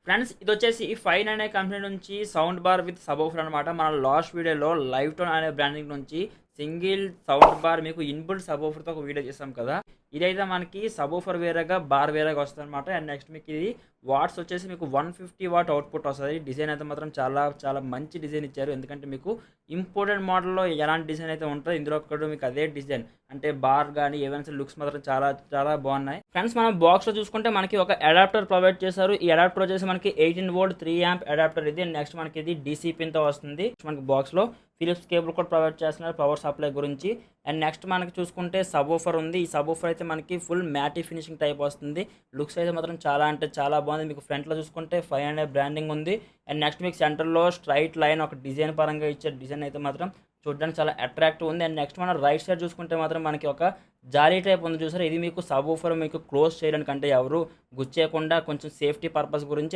Friends ఇదొచ్చేసి fine అనే company నుంచి sound bar with subwoofer అనమాట. మన లాస్ట్ వీడియోలో లైవ్ టోన్ అనే బ్రాండింగ్ నుంచి సింగిల్ సౌండ్ బార్ మీకు ఇన్బుల్ట్ సబోఫర్తో ఒక వీడియో చేసాం కదా. ఇదైతే మనకి సబోఫర్ వేరేగా బార్ వేరేగా వస్తుంది అనమాట. అండ్ నెక్స్ట్ మీకు ఇది వాట్స్ వచ్చేసి మీకు 150 వాట్ అవుట్పుట్ వస్తుంది. డిజైన్ అయితే మాత్రం చాలా చాలా మంచి డిజైన్ ఇచ్చారు. ఎందుకంటే మీకు ఇంపోర్టెడ్ మోడల్లో ఎలాంటి డిజైన్ అయితే ఉంటుందో ఇందులో కూడా మీకు అదే డిజైన్ అంటే బార్ కానీ ఈవెంట్స్ లుక్స్ మాత్రం చాలా చాలా బాగున్నాయి. ఫ్రెండ్స్ మనం బాక్స్లో చూసుకుంటే మనకి ఒక అడాప్టర్ ప్రొవైడ్ చేశారు. ఈ అడాప్టర్ వచ్చేసి మనకి 18 వోల్ట్ 3 యాంప్ అడాప్టర్ ఇది. నెక్స్ట్ మనకి ఇది డీసీ పిన్తో వస్తుంది. మనకి బాక్స్లో ఫిలిప్స్ కేబుల్ కూడా ప్రొవైడ్ చేస్తున్నారు పవర్ సప్లై గురించి. అండ్ నెక్స్ట్ మనకి చూసుకుంటే సబోఫర్ ఉంది. ఈ సబోఫర్ అయితే మనకి ఫుల్ మ్యాటీ ఫినిషింగ్ టైప్ వస్తుంది. లుక్స్ అయితే మాత్రం చాలా అంటే చాలా బాగుంది. మీకు ఫ్రంట్లో చూసుకుంటే 500 బ్రాండింగ్ ఉంది. అండ్ నెక్స్ట్ మీకు సెంటర్లో స్ట్రైట్ లైన్ ఒక డిజైన్ పరంగా ఇచ్చే డిజైన్ అయితే మాత్రం చూడడానికి చాలా అట్రాక్టివ్ ఉంది. అండ్ నెక్స్ట్ మనం రైట్ సైడ్ చూసుకుంటే మాత్రం మనకి ఒక జాలీ టైప్ ఉంది చూసారు. ఇది మీకు సబోఫర్ మీకు క్లోజ్ చేయడానికి అంటే ఎవరు గుచ్చేయకుండా కొంచెం సేఫ్టీ పర్పస్ గురించి.